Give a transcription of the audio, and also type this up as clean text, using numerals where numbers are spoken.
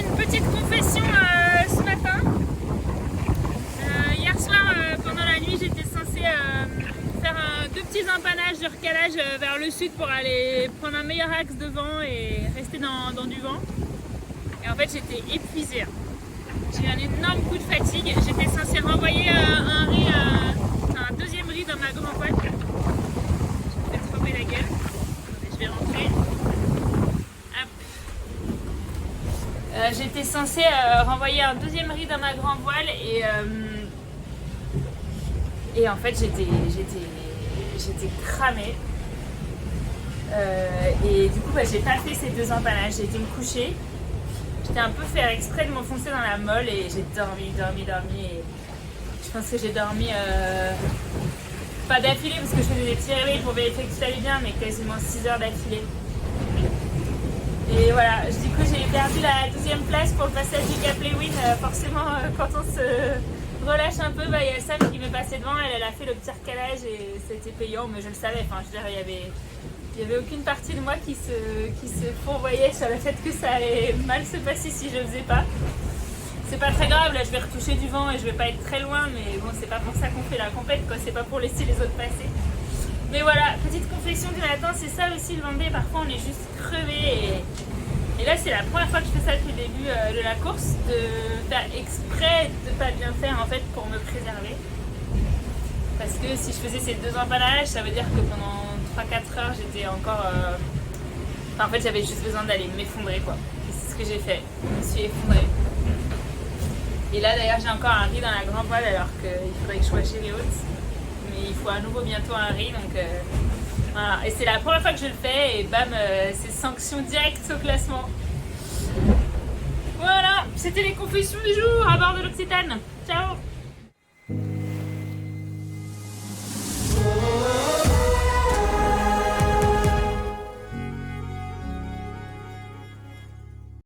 une petite confession ce matin. Hier soir, pendant la nuit, j'étais censée faire deux petits empanages de recalage vers le sud pour aller prendre un meilleur axe de vent et rester dans du vent. Et en fait, j'étais épuisée. J'ai eu un énorme coup de fatigue. J'étais censée renvoyer un deuxième riz dans ma grande boîte. Je vais te tromper la gueule. Attendez, je vais rentrer. J'étais censée renvoyer un deuxième riz dans ma grand voile et en fait j'étais cramée et du coup j'ai pas fait ces deux empanages. J'ai été me coucher, j'étais un peu faire exprès de m'enfoncer dans la molle et j'ai dormi et je pense que j'ai dormi pas d'affilée parce que je faisais des petits réveils pour vérifier que tout allait bien, mais quasiment 6 heures d'affilée. Et voilà, du coup j'ai perdu la 12e place pour le passage du Cap Lewin. Forcément, quand on se relâche un peu, il y a Sam qui m'est passée devant, elle a fait le petit recalage et c'était payant, mais je le savais. Enfin, je veux dire, il y avait aucune partie de moi qui se fourvoyait sur le fait que ça allait mal se passer si je le faisais pas. C'est pas très grave, là je vais retoucher du vent et je vais pas être très loin, mais bon, c'est pas pour ça qu'on fait la compète, quoi. C'est pas pour laisser les autres passer. Mais voilà, petite confession du matin, c'est ça aussi le Vendée, parfois on est juste crevé et là c'est la première fois que je fais ça depuis le début de la course, de faire exprès de pas bien faire en fait pour me préserver. Parce que si je faisais ces deux empanages, ça veut dire que pendant 3-4 heures j'étais encore... Enfin en fait j'avais juste besoin d'aller m'effondrer quoi. Et c'est ce que j'ai fait, je me suis effondrée. Et là d'ailleurs j'ai encore un riz dans la grande voile alors qu'il faudrait que je sois chez les hautes. Mais il faut à nouveau bientôt un riz, donc voilà. Et c'est la première fois que je le fais et bam, c'est sanction directe au classement. Voilà, c'était les confessions du jour à bord de l'Occitane. Ciao.